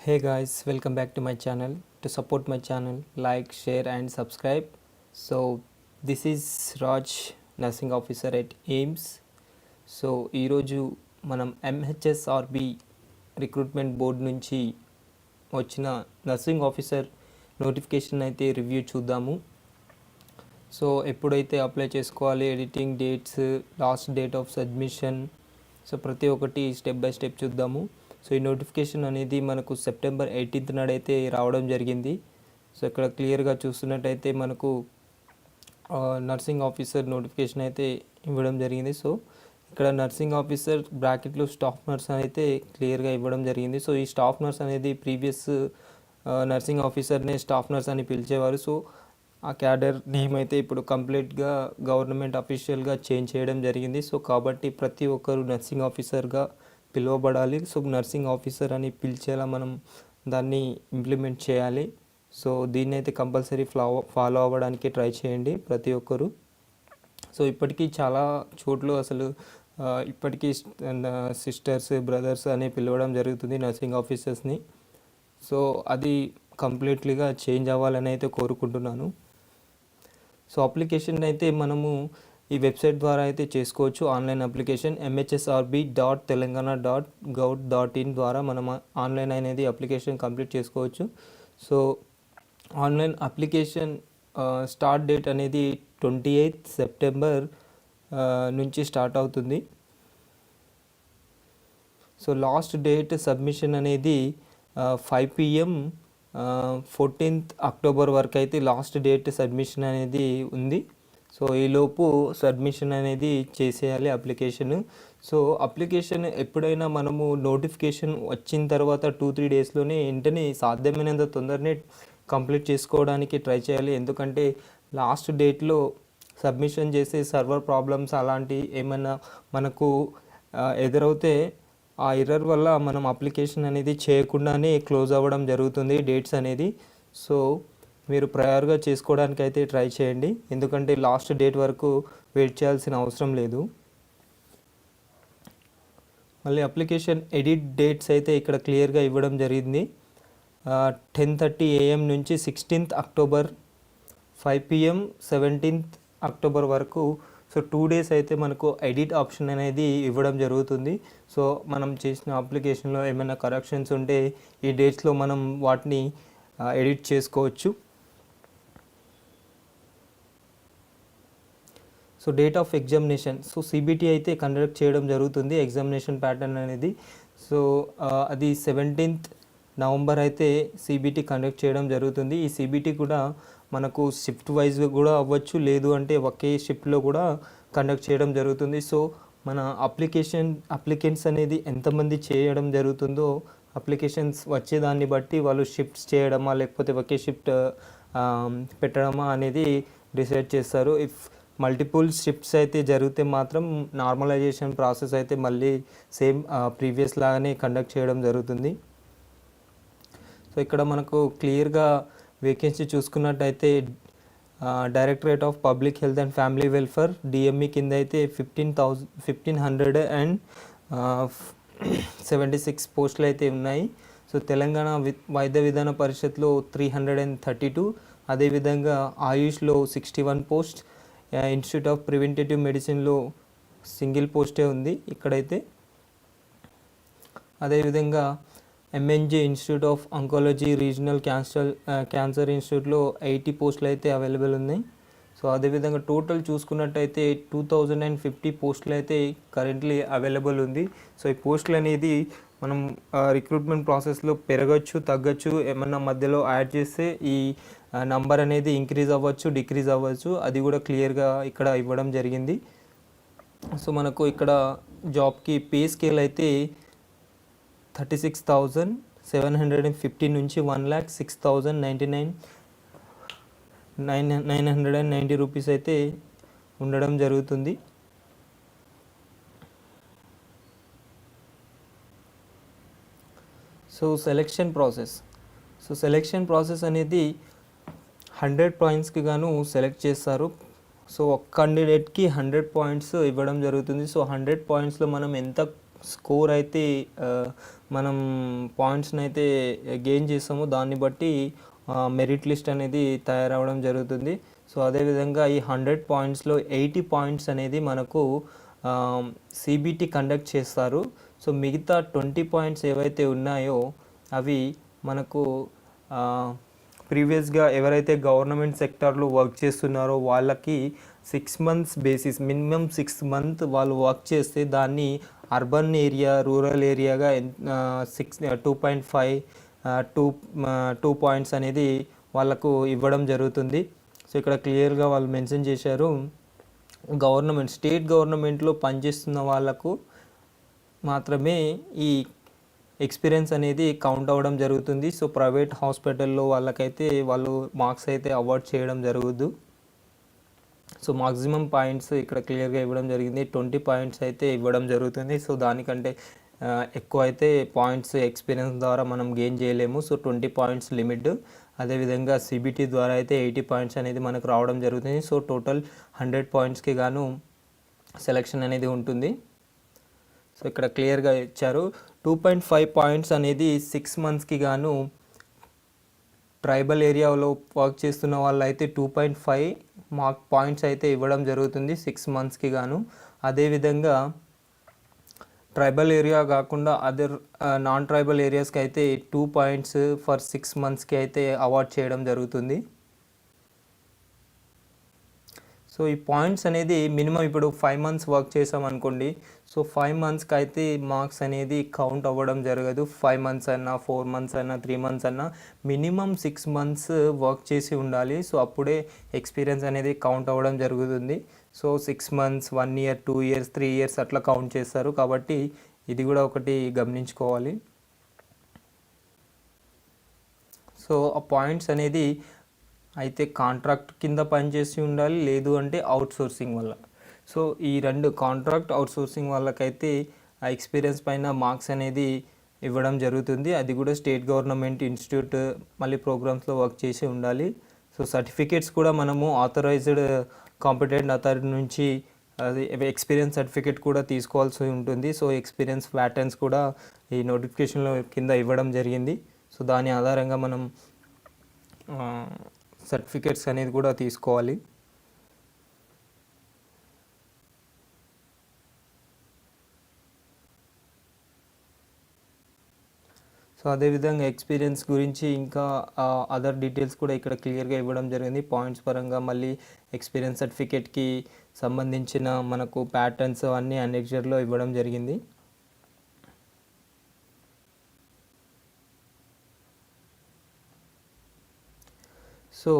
Hey guys, welcome back to my channel. To support my channel, like, share, and subscribe. So, this is Raj, nursing officer at AIMS. So ఈరోజు మనం MHSRB recruitment board నుంచి వచ్చిన nursing officer notification అయితే review చూద్దాము. So ఎప్పుడైతే apply చేసుకోవాలి, editing dates, last date of submission, so ప్రతి ఒక్కటి స్టెప్ బై స్టెప్ చూద్దాము. సో ఈ నోటిఫికేషన్ అనేది మనకు సెప్టెంబర్ 18th నాడైతే రావడం జరిగింది. సో ఇక్కడ క్లియర్గా చూస్తున్నట్టయితే మనకు నర్సింగ్ ఆఫీసర్ నోటిఫికేషన్ అయితే ఇవ్వడం జరిగింది. సో ఇక్కడ నర్సింగ్ ఆఫీసర్ బ్రాకెట్లో స్టాఫ్ నర్స్ అయితే క్లియర్గా ఇవ్వడం జరిగింది. సో ఈ స్టాఫ్ నర్స్ అనేది ప్రీవియస్ నర్సింగ్ ఆఫీసర్నే స్టాఫ్ నర్స్ అని పిలిచేవారు. సో ఆ క్యాడర్ నేమ్ అయితే ఇప్పుడు కంప్లీట్గా గవర్నమెంట్ అఫీషియల్గా చేంజ్ చేయడం జరిగింది. సో కాబట్టి ప్రతి ఒక్కరు నర్సింగ్ ఆఫీసర్గా పిలువబడాలి. సో నర్సింగ్ ఆఫీసర్ అని పిలిచేలా మనం దాన్ని ఇంప్లిమెంట్ చేయాలి. సో దీన్ని అయితే కంపల్సరీ ఫాలో అవ్వడానికి ట్రై చేయండి ప్రతి ఒక్కరు. సో ఇప్పటికీ చాలా చోట్ల అసలు ఇప్పటికీ సిస్టర్స్, బ్రదర్స్ అని పిలవడం జరుగుతుంది నర్సింగ్ ఆఫీసర్స్ని. సో అది కంప్లీట్లీగా చేంజ్ అవ్వాలని అయితే కోరుకుంటున్నాను. సో అప్లికేషన్ అయితే మనము ఈ వెబ్సైట్ ద్వారా అయితే చేసుకోవచ్చు. ఆన్లైన్ అప్లికేషన్ mhsrb.telangana.gov.in ద్వారా మనం ఆన్లైన్ అనేది అప్లికేషన్ కంప్లీట్ చేసుకోవచ్చు. So online application start date అనేది 28th September నుంచి స్టార్ట్ అవుతుంది. సో లాస్ట్ డేట్ సబ్మిషన్ అనేది 5 PM 14th October వరకు అయితే లాస్ట్ డేట్ సబ్మిషన్ అనేది ఉంది. సో ఈలోపు సబ్మిషన్ అనేది చేసేయాలి అప్లికేషన్. సో అప్లికేషన్ ఎప్పుడైనా మనము నోటిఫికేషన్ వచ్చిన తర్వాత 2-3 డేస్లోనే వెంటనే సాధ్యమైనంత తొందరనే కంప్లీట్ చేసుకోవడానికి ట్రై చేయాలి. ఎందుకంటే లాస్ట్ డేట్లో సబ్మిషన్ చేసే సర్వర్ ప్రాబ్లమ్స్ అలాంటి ఏమైనా మనకు ఎదురవుతే ఆ ఎర్రర్ వల్ల మనం అప్లికేషన్ అనేది చేయకుండానే క్లోజ్ అవ్వడం జరుగుతుంది డేట్స్ అనేది. సో మీరు ప్రయర్గా చేసుకోవడానికి అయితే ట్రై చేయండి, ఎందుకంటే లాస్ట్ డేట్ వరకు వెయిట్ చేయాల్సిన అవసరం లేదు. మళ్ళీ అప్లికేషన్ ఎడిట్ డేట్స్ అయితే ఇక్కడ క్లియర్గా ఇవ్వడం జరిగింది. 10:30 AM నుంచి 16th October, 5 PM 17th October వరకు. సో 2 days అయితే మనకు ఎడిట్ ఆప్షన్ అనేది ఇవ్వడం జరుగుతుంది. సో మనం చేసిన అప్లికేషన్లో ఏమైనా కరెక్షన్స్ ఉంటే ఈ డేట్స్లో మనం వాటిని ఎడిట్ చేసుకోవచ్చు. So date of examination, so CBT అయితే కండక్ట్ చేయడం జరుగుతుంది. ఎగ్జామినేషన్ ప్యాటర్న్ అనేది సో అది 17th November అయితే సిబిటీ కండక్ట్ చేయడం జరుగుతుంది. ఈ సిబిటీ కూడా మనకు షిఫ్ట్ వైజ్ కూడా అవ్వచ్చు, లేదు అంటే ఒకే షిఫ్ట్లో కూడా కండక్ట్ చేయడం జరుగుతుంది. సో మన అప్లికెంట్స్ అనేది ఎంతమంది చేయడం జరుగుతుందో అప్లికేషన్స్ వచ్చేదాన్ని బట్టి వాళ్ళు షిఫ్ట్స్ చేయడమా లేకపోతే ఒకే షిఫ్ట్ పెట్టడమా అనేది డిసైడ్ చేస్తారు. ఇఫ్ మల్టిపుల్ షిఫ్ట్స్ అయితే జరిగితే మాత్రం నార్మలైజేషన్ ప్రాసెస్ అయితే మళ్ళీ సేమ్ ప్రీవియస్ లాగానే కండక్ట్ చేయడం జరుగుతుంది. సో ఇక్కడ మనకు క్లియర్గా వేకెన్సీ చూసుకున్నట్టయితే directorate of public health and family welfare DME కింద అయితే 15,176 పోస్టులు అయితే ఉన్నాయి. సో తెలంగాణ వైద్య విధాన పరిషత్లో 332, అదేవిధంగా ఆయుష్లో 61 పోస్ట్, ఇన్స్టిట్యూట్ ఆఫ్ ప్రివెంటేటివ్ మెడిసిన్లో సింగిల్ పోస్టే ఉంది ఇక్కడైతే. అదేవిధంగా MNJ institute of oncology regional cancer ఇన్స్టిట్యూట్లో 80 పోస్టులు అయితే అవైలబుల్ ఉన్నాయి. సో అదేవిధంగా టోటల్ చూసుకున్నట్టయితే 2050 పోస్టులు అయితే కరెంట్లీ అవైలబుల్ ఉంది. సో ఈ పోస్టులు అనేది మనం రిక్రూట్మెంట్ ప్రాసెస్లో పెరగచ్చు, తగ్గచ్చు, ఏమన్నా మధ్యలో యాడ్ చేస్తే ఈ నంబర్ అనేది ఇంక్రీజ్ అవ్వచ్చు, డిక్రీజ్ అవ్వచ్చు, అది కూడా క్లియర్గా ఇక్కడ ఇవ్వడం జరిగింది. సో మనకు ఇక్కడ జాబ్కి పే స్కేల్ అయితే 36,750 నుంచి 1,06,990 రూపీస్ అయితే ఉండడం జరుగుతుంది. సో సెలెక్షన్ ప్రాసెస్ అనేది 100 పాయింట్స్కి గాను సెలెక్ట్ చేస్తారు. సో ఒక క్యాండిడేట్కి 100 పాయింట్స్ ఇవ్వడం జరుగుతుంది. సో 100 పాయింట్స్లో మనం ఎంత స్కోర్ అయితే మనం పాయింట్స్ని అయితే గెయిన్ చేస్తామో దాన్ని బట్టి మెరిట్ లిస్ట్ అనేది తయారవడం జరుగుతుంది. సో అదేవిధంగా ఈ 100 పాయింట్స్లో 80 పాయింట్స్ అనేది మనకు సిబిటి కండక్ట్ చేస్తారు. సో మిగతా 20 పాయింట్స్ ఏవైతే ఉన్నాయో అవి మనకు ప్రీవియస్గా ఎవరైతే గవర్నమెంట్ సెక్టార్లో వర్క్ చేస్తున్నారో వాళ్ళకి 6 మంత్స్ బేసిస్, మినిమం 6 మంత్ వాళ్ళు వర్క్ చేస్తే దాన్ని అర్బన్ ఏరియా, రూరల్ ఏరియాగా 2.5 2 పాయింట్స్ అనేది వాళ్ళకు ఇవ్వడం జరుగుతుంది. సో ఇక్కడ క్లియర్గా వాళ్ళు మెన్షన్ చేశారు, స్టేట్ గవర్నమెంట్లో పనిచేస్తున్న వాళ్ళకు మాత్రమే ఈ ఎక్స్పీరియన్స్ అనేది కౌంట్ అవ్వడం జరుగుతుంది. సో ప్రైవేట్ హాస్పిటల్లో వాళ్ళకైతే వాళ్ళు మార్క్స్ అయితే అవార్డ్ చేయడం జరగదు. సో మాక్సిమం పాయింట్స్ ఇక్కడ క్లియర్గా ఇవ్వడం జరిగింది, 20 పాయింట్స్ అయితే ఇవ్వడం జరుగుతుంది. సో దానికంటే ఎక్కువ అయితే పాయింట్స్ ఎక్స్పీరియన్స్ ద్వారా మనం గెయిన్ చేయలేము. So 20 points limit. అదేవిధంగా సిబిటి ద్వారా అయితే 80 పాయింట్స్ అనేది మనకు రావడం జరుగుతుంది. సో టోటల్ 100 పాయింట్స్కి గాను సెలెక్షన్ అనేది ఉంటుంది. సో ఇక్కడ క్లియర్గా ఇచ్చారు, 2.5 పాయింట్స్ అనేది 6 మంత్స్కి గాను ట్రైబల్ ఏరియాలో వర్క్ చేస్తున్న వాళ్ళు అయితే 2.5 పాయింట్స్ అయితే ఇవ్వడం జరుగుతుంది 6 మంత్స్కి గాను. అదేవిధంగా ట్రైబల్ ఏరియా కాకుండా అదర్ నాన్ ట్రైబల్ ఏరియాస్కి అయితే 2 పాయింట్స్ ఫర్ 6 మంత్స్కి అయితే అవార్డ్ చేయడం జరుగుతుంది. సో ఈ పాయింట్స్ అనేది మినిమం ఇప్పుడు 5 మంత్స్ వర్క్ చేసామనుకోండి, సో 5 మంత్స్కి అయితే మార్క్స్ అనేది కౌంట్ అవ్వడం జరగదు. 5 మంత్స్ అన్నా, 4 మంత్స్ అన్నా, 3 మంత్స్ అన్నా మినిమం 6 మంత్స్ వర్క్ చేసి ఉండాలి. సో అప్పుడే ఎక్స్పీరియన్స్ అనేది కౌంట్ అవ్వడం జరుగుతుంది. So 6 months, 1 year, 2 years, 3 years అట్లా కౌంట్ చేస్తారు. కాబట్టి ఇది కూడా ఒకటి గమనించుకోవాలి. సో ఆ పాయింట్స్ అనేది అయితే కాంట్రాక్ట్ కింద పనిచేసి ఉండాలి, లేదు అంటే అవుట్సోర్సింగ్ వల్ల. సో ఈ రెండు కాంట్రాక్ట్, అవుట్సోర్సింగ్ వాళ్ళకైతే ఆ ఎక్స్పీరియన్స్ పైన మార్క్స్ అనేది ఇవ్వడం జరుగుతుంది. అది కూడా స్టేట్ గవర్నమెంట్ ఇన్స్టిట్యూట్ మళ్ళీ ప్రోగ్రామ్స్లో వర్క్ చేసి ఉండాలి. సో సర్టిఫికేట్స్ కూడా మనము ఆథరైజ్డ్ కాంపిటెంట్ అథారిటీ నుంచి అది ఎక్స్పీరియన్స్ సర్టిఫికేట్ కూడా తీసుకోవాల్సి ఉంటుంది. సో ఎక్స్పీరియన్స్ ప్యాటర్న్స్ కూడా ఈ నోటిఫికేషన్లో కింద ఇవ్వడం జరిగింది. సో దాని ఆధారంగా మనం సర్టిఫికేట్స్ అనేది కూడా తీసుకోవాలి. సో అదేవిధంగా ఎక్స్పీరియన్స్ గురించి ఇంకా అదర్ డీటెయిల్స్ కూడా ఇక్కడ క్లియర్గా ఇవ్వడం జరిగింది. పాయింట్స్ పరంగా మళ్ళీ ఎక్స్పీరియన్స్ సర్టిఫికేట్కి సంబంధించిన మనకు ప్యాటర్న్స్ అన్నీ అనెక్జర్లో ఇవ్వడం జరిగింది. సో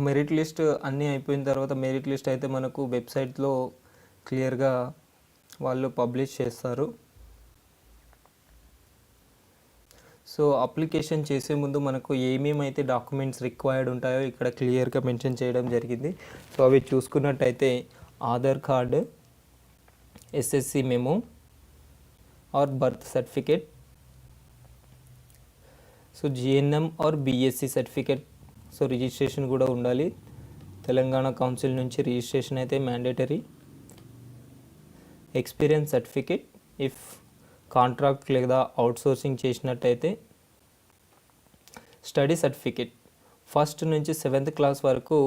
మెరిట్ లిస్ట్ అన్నీ అయిపోయిన తర్వాత మెరిట్ లిస్ట్ అయితే మనకు వెబ్సైట్లో క్లియర్గా వాళ్ళు పబ్లిష్ చేస్తారు. సో అప్లికేషన్ చేసే ముందు మనకు ఏమేమైతే డాక్యుమెంట్స్ రిక్వైర్డ్ ఉంటాయో ఇక్కడ క్లియర్గా మెన్షన్ చేయడం జరిగింది. సో అవి చూసుకున్నట్టయితే Aadhaar card, SSC memo are birth certificate, so GNM are BSc certificate, so registration కూడా ఉండాలి. తెలంగాణ కౌన్సిల్ నుంచి రిజిస్ట్రేషన్ అయితే mandatory. Experience certificate if contract లేదా అవుట్సోర్సింగ్ చేసినట్టయితే. స్టడీ సర్టిఫికేట్ 1st నుంచి 7th క్లాస్ వరకు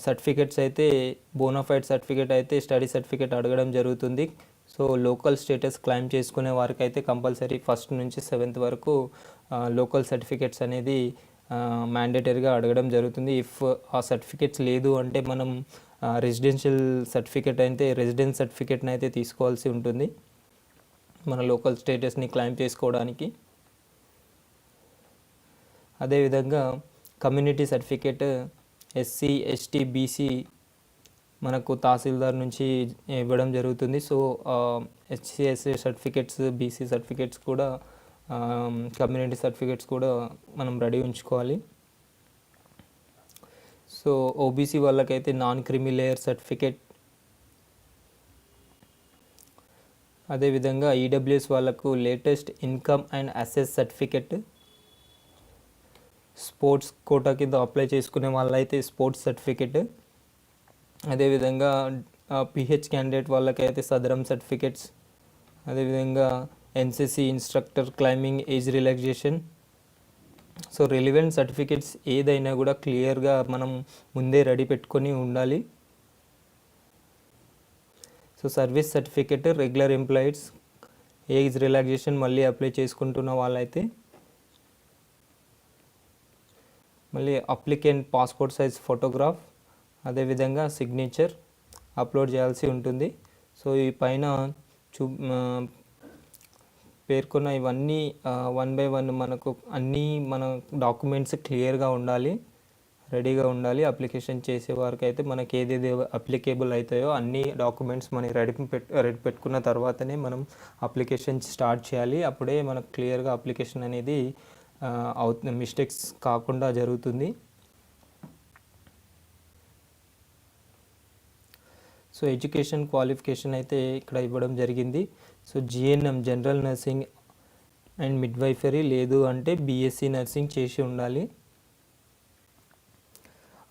సర్టిఫికేట్స్ అయితే బోనాఫైడ్ సర్టిఫికేట్ అయితే స్టడీ సర్టిఫికేట్ అడగడం జరుగుతుంది. సో లోకల్ స్టేటస్ క్లైమ్ చేసుకునే వారికి అయితే కంపల్సరీ 1st నుంచి 7th వరకు లోకల్ సర్టిఫికేట్స్ అనేది మ్యాండేటరీగా అడగడం జరుగుతుంది. ఇఫ్ ఆ సర్టిఫికేట్స్ లేదు అంటే మనం రెసిడెన్షియల్ సర్టిఫికేట్ అయితే రెసిడెన్స్ సర్టిఫికేట్ని అయితే తీసుకోవాల్సి ఉంటుంది మన లోకల్ స్టేటస్ని క్లైమ్ చేసుకోవడానికి. అదేవిధంగా community certificate SC, ST, BC మనకు తహసీల్దార్ నుంచి ఇవ్వడం జరుగుతుంది. So SC, SC certificates, BC certificates కూడా కమ్యూనిటీ సర్టిఫికేట్స్ కూడా మనం రెడీ ఉంచుకోవాలి. సో ఓబీసీ వాళ్ళకైతే నాన్ క్రిమి లేయర్ సర్టిఫికేట్, అదేవిధంగా ఈడబ్ల్యూఎస్ వాళ్ళకు లేటెస్ట్ ఇన్కమ్ అండ్ అసెస్ సర్టిఫికేట్, స్పోర్ట్స్ కోటా కింద అప్లై చేసుకునే వాళ్ళైతే స్పోర్ట్స్ సర్టిఫికేట్, అదేవిధంగా పిహెచ్ క్యాండిడేట్ వాళ్ళకైతే సదరం సర్టిఫికేట్స్, అదేవిధంగా NCC instructor climbing age relaxation. So relevant certificates ఏదైనా కూడా క్లియర్గా మనం ముందే రెడీ పెట్టుకొని ఉండాలి. So service certificate regular employees age relaxation మళ్ళీ అప్లై చేసుకుంటున్న వాళ్ళైతే మళ్ళీ అప్లికెంట్ పాస్పోర్ట్ సైజ్ ఫోటోగ్రాఫ్ అదేవిధంగా సిగ్నేచర్ అప్లోడ్ చేయాల్సి ఉంటుంది. సో ఈ పైన పేర్కొన్న ఇవన్నీ వన్ బై వన్ మనకు అన్నీ మన డాక్యుమెంట్స్ క్లియర్గా ఉండాలి, రెడీగా ఉండాలి. అప్లికేషన్ చేసే వారికి అయితే మనకి ఏదేది అప్లికేబుల్ అవుతాయో అన్ని డాక్యుమెంట్స్ మనం రెడీ పెట్టుకున్న తర్వాతనే మనం అప్లికేషన్ స్టార్ట్ చేయాలి. అప్పుడే మనకు క్లియర్గా అప్లికేషన్ అనేది మిస్టేక్స్ కాకుండా జరుగుతుంది. సో ఎడ్యుకేషన్ క్వాలిఫికేషన్ అయితే ఇక్కడ ఇవ్వడం జరిగింది. So GNM general nursing and midwifery లేదు అంటే బీఎస్సీ నర్సింగ్ చేసి ఉండాలి.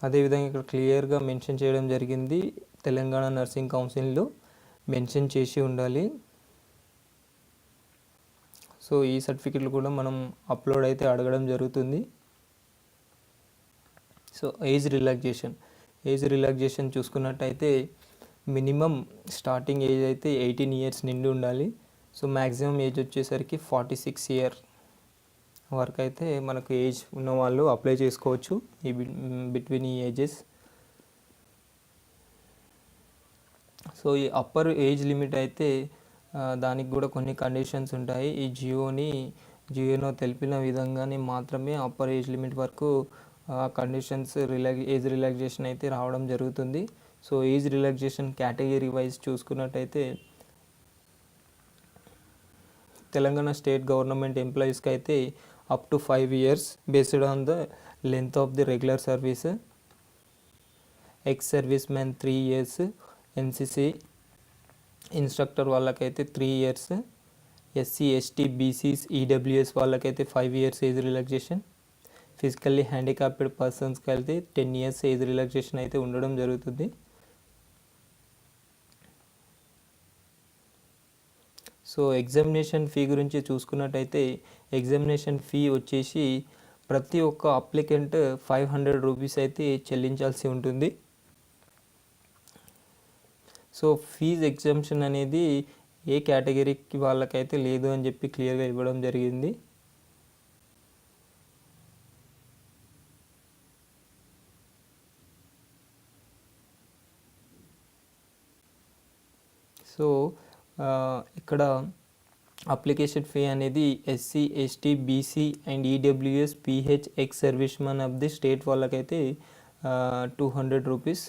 అదేవిధంగా ఇక్కడ క్లియర్గా మెన్షన్ చేయడం జరిగింది, తెలంగాణ నర్సింగ్ కౌన్సిల్లో మెన్షన్ చేసి ఉండాలి. సో ఈ సర్టిఫికెట్లు కూడా మనం అప్లోడ్ అయితే అడగడం జరుగుతుంది. సో ఏజ్ రిలాక్సేషన్ చూసుకున్నట్టయితే మినిమం స్టార్టింగ్ ఏజ్ అయితే 18 ఇయర్స్ నిండి ఉండాలి. సో మ్యాక్సిమం ఏజ్ వచ్చేసరికి 46 ఇయర్ వరకు అయితే మనకు ఏజ్ ఉన్న వాళ్ళు అప్లై చేసుకోవచ్చు ఈ బిట్వీన్ ఈ ఏజెస్. సో ఈ అప్పర్ ఏజ్ లిమిట్ అయితే దానికి కూడా కొన్ని కండిషన్స్ ఉంటాయి. ఈ జియోలో తెలిపిన విధంగానే మాత్రమే అప్పర్ ఏజ్ లిమిట్ వరకు కండిషన్స్ ఏజ్ రిలాక్సేషన్ అయితే రావడం జరుగుతుంది. So age relaxation category wise చూసుకున్నట్టయితే తెలంగాణ స్టేట్ గవర్నమెంట్ ఎంప్లాయీస్కి అయితే up to 5 years based on the length of the regular service. Ex service man 3 years, NCC instructor వాళ్ళకైతే 3 years, SC ST BCs EWS వాళ్ళకైతే 5 years age relaxation, physically handicapped పర్సన్స్కి అయితే 10 years age relaxation అయితే ఉండడం జరుగుతుంది. So examination fee గురించి చూసుకున్నట్టయితే examination fee వచ్చేసి ప్రతి ఒక్క అప్లికెంట్ 500 రూపీస్ అయితే చెల్లించాల్సి ఉంటుంది. సో ఫీజ్ ఎగ్జామ్షన్ అనేది ఏ కేటగిరీకి వాళ్ళకైతే లేదు అని చెప్పి క్లియర్గా ఇవ్వడం జరిగింది. సో ఇక్కడ అప్లికేషన్ ఫీ అనేది SC ST BC and EWS PH ex service man of the state వాళ్ళకైతే 200 రూపీస్.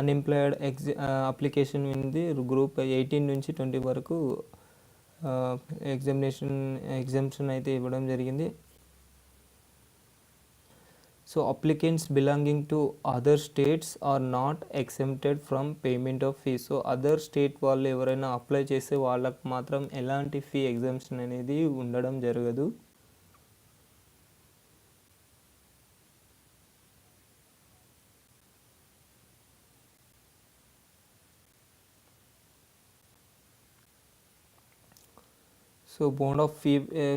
అన్ఎంప్లాయిడ్ అప్లికేషన్ ఉంది గ్రూప్ 18 నుంచి 20 వరకు ఎగ్జామ్షన్ అయితే ఇవ్వడం జరిగింది. So applicants belonging to other states are not exempted from payment of fee. So other state వాళ్ళు ఎవరైనా apply చేసే వాళ్ళకు మాత్రం ఎలాంటి ఫీ ఎగ్జామ్షన్ అనేది ఉండడం జరగదు. So bund of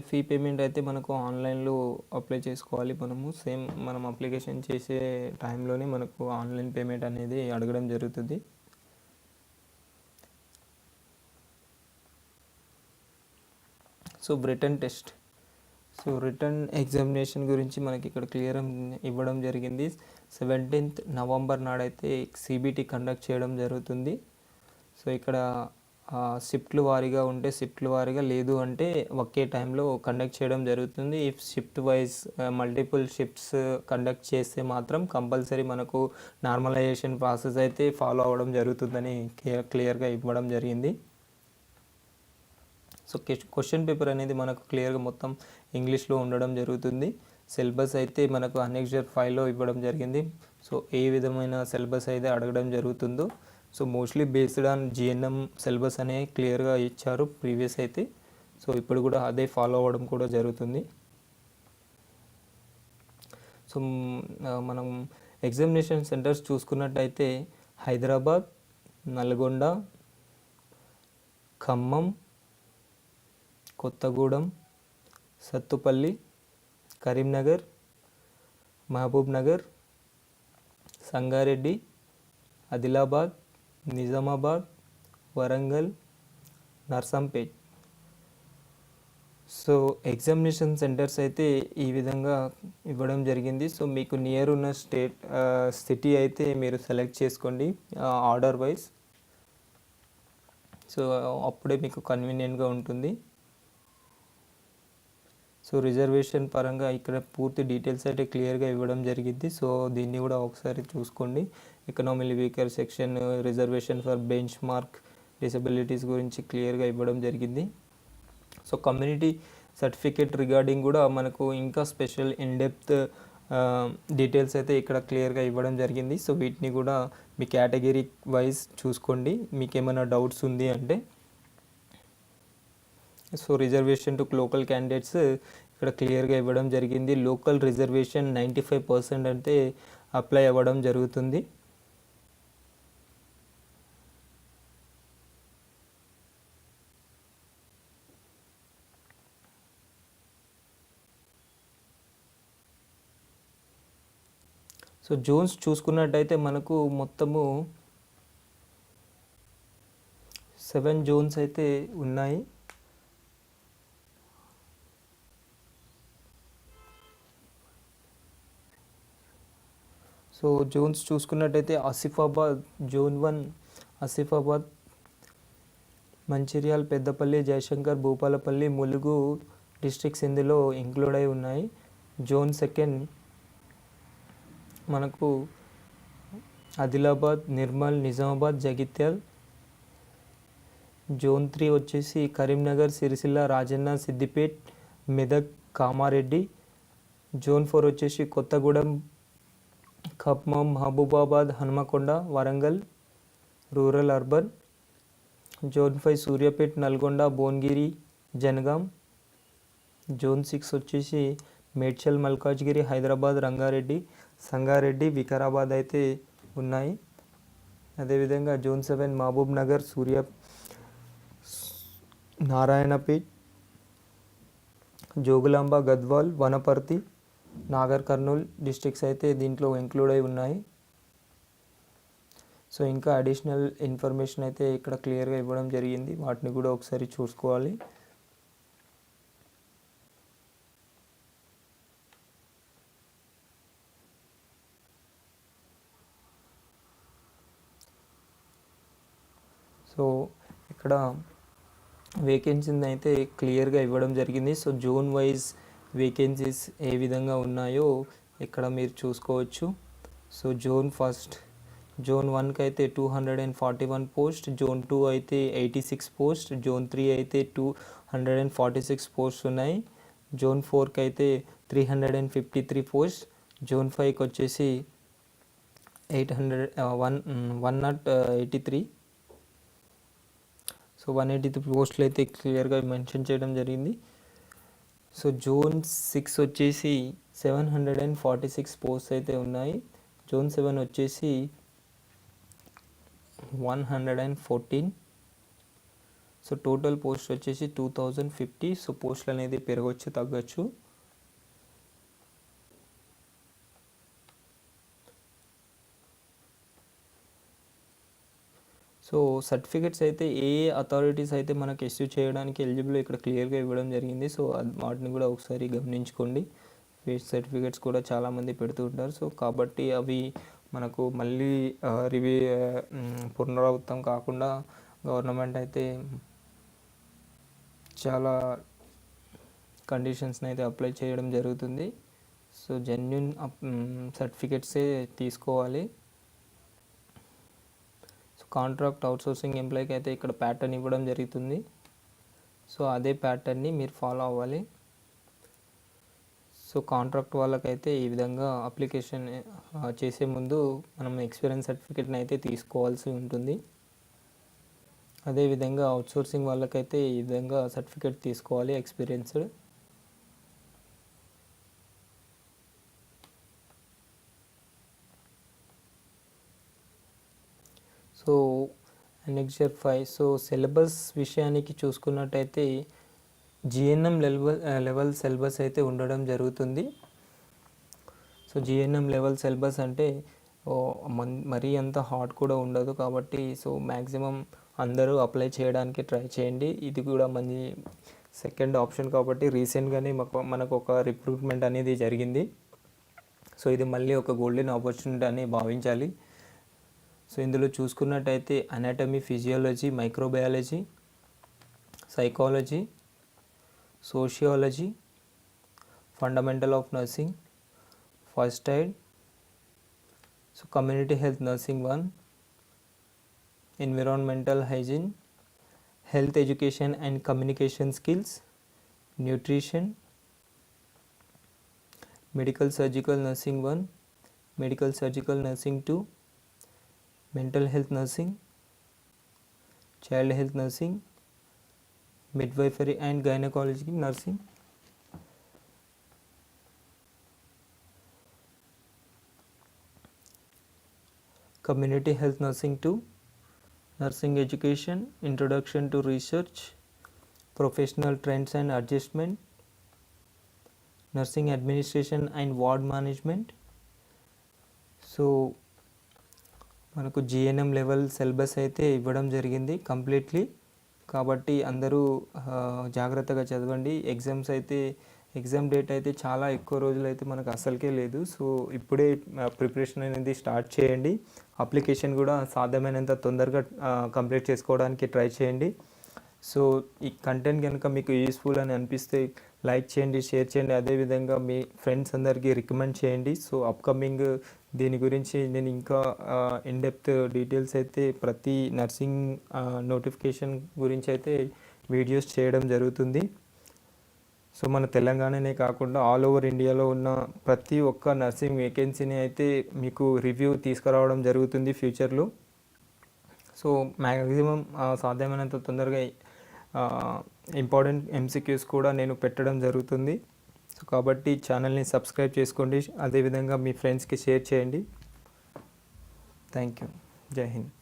fee payment అయితే మనకు ఆన్లైన్లో అప్లై చేసుకోవాలి. మనం అప్లికేషన్ చేసే టైంలోనే మనకు ఆన్లైన్ పేమెంట్ అనేది అడగడం జరుగుతుంది. So return test. So written examination గురించి మనకి ఇక్కడ క్లియర్ ఇవ్వడం జరిగింది. 17th November నాడైతే సిబిటి కండక్ట్ చేయడం జరుగుతుంది. సో ఇక్కడ షిఫ్ట్లు వారీగా ఉంటే షిఫ్ట్లు వారీగా, లేదు అంటే ఒకే టైంలో కండక్ట్ చేయడం జరుగుతుంది. If shift wise multiple shifts conduct చేస్తే మాత్రం కంపల్సరీ మనకు నార్మలైజేషన్ ప్రాసెస్ అయితే ఫాలో అవ్వడం జరుగుతుందని క్లియర్గా ఇవ్వడం జరిగింది. సో క్వశ్చన్ పేపర్ అనేది మనకు క్లియర్గా మొత్తం ఇంగ్లీష్లో ఉండడం జరుగుతుంది. సిలబస్ అయితే మనకు అనెక్స్చర్ 5లో ఇవ్వడం జరిగింది. సో ఏ విధమైన సిలబస్ అయితే అడగడం జరుగుతుందో, so mostly based on GNM syllabus అనే క్లియర్గా ఇచ్చారు ప్రీవియస్ అయితే. సో ఇప్పుడు కూడా అదే ఫాలో అవ్వడం కూడా జరుగుతుంది. సో మనం ఎగ్జామినేషన్ సెంటర్స్ చూసుకున్నట్టయితే Hyderabad, Nalgonda, Khammam, Kothagudem, Sathupalli, Karimnagar, Mahabubnagar, Sangareddy, Adilabad, Nizamabad, Warangal, Narsampet. So examination centres అయితే ఈ విధంగా ఇవ్వడం జరిగింది. సో మీకు నియర్ ఉన్న సిటీ అయితే మీరు సెలెక్ట్ చేసుకోండి ఆర్డర్ వైజ్. సో అప్పుడే మీకు కన్వీనియంట్గా ఉంటుంది. సో రిజర్వేషన్ పరంగా ఇక్కడ పూర్తి డీటెయిల్స్ అయితే క్లియర్గా ఇవ్వడం జరిగింది. సో దీన్ని కూడా ఒకసారి చూసుకోండి. Economically weaker section, reservation for bench mark disabilities గురించి క్లియర్గా ఇవ్వడం జరిగింది. సో కమ్యూనిటీ సర్టిఫికేట్ రిగార్డింగ్ కూడా మనకు ఇంకా స్పెషల్ ఇన్డెప్త్ డీటెయిల్స్ అయితే ఇక్కడ క్లియర్గా ఇవ్వడం జరిగింది. సో వీటిని కూడా మీ కేటగిరీ వైజ్ చూసుకోండి మీకు ఏమైనా డౌట్స్ ఉంది అంటే. So reservation to local candidates ఇక్కడ క్లియర్గా ఇవ్వడం జరిగింది. లోకల్ రిజర్వేషన్ 95% అంటే అప్లై అవ్వడం జరుగుతుంది. సో జోన్స్ చూసుకున్నట్టయితే మనకు మొత్తము 7 జోన్స్ అయితే ఉన్నాయి. సో జోన్స్ చూసుకున్నట్టయితే ఆసిఫాబాద్ జోన్ 1, ఆసిఫాబాద్, మంచిర్యాల్, పెద్దపల్లి, జయశంకర్, భూపాలపల్లి, ములుగు డిస్ట్రిక్ట్స్ ఇందులో ఇంక్లూడ్ అయి ఉన్నాయి. జోన్ 2 మనకు ఆదిలాబాద్, నిర్మల్, నిజామాబాద్, జగిత్యాల్. జోన్ 3 వచ్చేసి కరీంనగర్, సిరిసిల్ల, రాజన్న, సిద్దిపేట్, మెదక్, కామారెడ్డి. జోన్ 4 వచ్చేసి Kothagudem, Khammam, Mahabubabad, Hanamkonda, Warangal rural urban. Zone 5 Suryapet, Nalgonda, Bhuvanagiri, Jangaon. Zone 6 వచ్చేసి మేడ్చల్, మల్కాజ్గిరి, హైదరాబాద్, రంగారెడ్డి, సంగారెడ్డి, వికారాబాద్ అయితే ఉన్నాయి. అదేవిధంగా జోన్ 7 మహబూబ్ నగర్, నారాయణపేట్, జోగులాంబ, గద్వాల్, వనపర్తి, నాగర్ కర్నూల్ డిస్ట్రిక్ట్స్ అయితే దీంట్లో ఇంక్లూడ్ అయి ఉన్నాయి. సో ఇంకా అడిషనల్ ఇన్ఫర్మేషన్ అయితే ఇక్కడ క్లియర్గా ఇవ్వడం జరిగింది. వాటిని కూడా ఒకసారి చూసుకోవాలి. సో ఇక్కడ వేకెన్సీని అయితే క్లియర్గా ఇవ్వడం జరిగింది. సో జోన్ వైజ్ వేకెన్సీస్ ఏ విధంగా ఉన్నాయో ఇక్కడ మీరు చూసుకోవచ్చు. సో జోన్ 1కి అయితే 241 పోస్ట్, జోన్ 2 అయితే 86 పోస్ట్, జోన్ 3 అయితే 246 పోస్ట్ ఉన్నాయి. జోన్ 4కి అయితే 353 పోస్ట్, జోన్ 5కి వచ్చేసి 183. సో 183 పోస్టులు అయితే క్లియర్గా మెన్షన్ చేయడం జరిగింది. సో జోన్ 6 వచ్చేసి 746 పోస్ట్ అయితే ఉన్నాయి. జోన్ 7 వచ్చేసి 114. సో టోటల్ పోస్ట్ వచ్చేసి 2050. సో పోస్టులు అనేది పెరగవచ్చు, తగ్గచ్చు. సో సర్టిఫికెట్స్ అయితే ఏ అథారిటీస్ అయితే మనకు ఇష్యూ చేయడానికి ఎలిజిబుల్ ఇక్కడ క్లియర్గా ఇవ్వడం జరిగింది. సో వాటిని కూడా ఒకసారి గమనించుకోండి. ఫేక్ సర్టిఫికెట్స్ కూడా చాలామంది పెడుతూ ఉంటారు. సో కాబట్టి అవి మనకు మళ్ళీ పునరావృతం కాకుండా గవర్నమెంట్ అయితే చాలా కండిషన్స్ని అయితే అప్లై చేయడం జరుగుతుంది. సో జెన్యున్ సర్టిఫికెట్సే తీసుకోవాలి. కాంట్రాక్ట్ అవుట్సోర్సింగ్ ఎంప్లాయ్కి అయితే ఇక్కడ ప్యాటర్న్ ఇవ్వడం జరుగుతుంది. సో అదే ప్యాటర్న్ని మీరు ఫాలో అవ్వాలి. సో కాంట్రాక్ట్ వాళ్ళకైతే ఈ విధంగా అప్లికేషన్ చేసే ముందు మనం ఎక్స్పీరియన్స్ సర్టిఫికేట్ని అయితే తీసుకోవాల్సి ఉంటుంది. అదేవిధంగా అవుట్సోర్సింగ్ వాళ్ళకైతే ఈ విధంగా సర్టిఫికేట్ తీసుకోవాలి experienced. So next 5. So syllabus విషయానికి చూసుకున్నట్టయితే జిఎన్ఎం లెవెల్ సిలబస్ అయితే ఉండడం జరుగుతుంది. సో జిఎన్ఎం లెవెల్ సిలబస్ అంటే మరీ అంత హార్డ్ కూడా ఉండదు కాబట్టి సో మ్యాక్సిమం అందరూ అప్లై చేయడానికి ట్రై చేయండి. ఇది కూడా మంచి సెకండ్ ఆప్షన్ కాబట్టి రీసెంట్గానే మనకు ఒక రిక్రూట్మెంట్ అనేది జరిగింది. సో ఇది మళ్ళీ ఒక గోల్డెన్ ఆపర్చునిటీ అని భావించాలి. సో ఇందులో చూసుకున్నట్టయితే anatomy, physiology, microbiology, psychology, sociology, fundamental of nursing, first aid, so community health nursing 1, environmental hygiene, health education and communication skills, nutrition, medical surgical nursing 1, medical surgical nursing 2, mental health nursing, child health nursing, midwifery and gynecology nursing, community health nursing 2, nursing education, introduction to research, professional trends and adjustment, nursing administration and ward management. So మనకు GNM level syllabus అయితే ఇవ్వడం జరిగింది completely. కాబట్టి అందరూ జాగ్రత్తగా చదవండి. Exam date అయితే చాలా ఎక్కువ రోజులు అయితే మనకు అసలుకే లేదు. సో ఇప్పుడే ప్రిపరేషన్ అనేది స్టార్ట్ చేయండి. అప్లికేషన్ కూడా సాధ్యమైనంత తొందరగా కంప్లీట్ చేసుకోవడానికి ట్రై చేయండి. సో ఈ కంటెంట్ కనుక మీకు యూస్ఫుల్ అని అనిపిస్తే లైక్ చేయండి, షేర్ చేయండి, అదేవిధంగా మీ ఫ్రెండ్స్ అందరికీ రికమెండ్ చేయండి. సో అప్కమింగ్ దీని గురించి నేను ఇంకా ఇన్డెప్త్ డీటెయిల్స్ అయితే ప్రతి నర్సింగ్ నోటిఫికేషన్ గురించి అయితే వీడియోస్ చేయడం జరుగుతుంది. సో మన తెలంగాణనే కాకుండా ఆల్ ఓవర్ ఇండియాలో ఉన్న ప్రతి ఒక్క నర్సింగ్ వేకెన్సీని అయితే మీకు రివ్యూ తీసుకురావడం జరుగుతుంది ఫ్యూచర్లో. సో మ్యాక్సిమం సాధ్యమైనంత తొందరగా ఇంపార్టెంట్ ఎంసీక్యూస్ కూడా నేను పెట్టడం జరుగుతుంది. సో కాబట్టి ఛానల్ని సబ్స్క్రైబ్ చేసుకోండి, అదేవిధంగా మీ ఫ్రెండ్స్కి షేర్ చేయండి. Thank you. జై హింద్.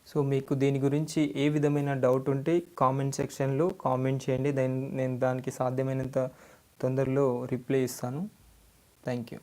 సో మీకు దీని గురించి ఏ విధమైన డౌట్ ఉంటే కామెంట్ సెక్షన్లో కామెంట్ చేయండి. నేను దానికి సాధ్యమైనంత తొందరలో రిప్లై ఇస్తాను. Thank you.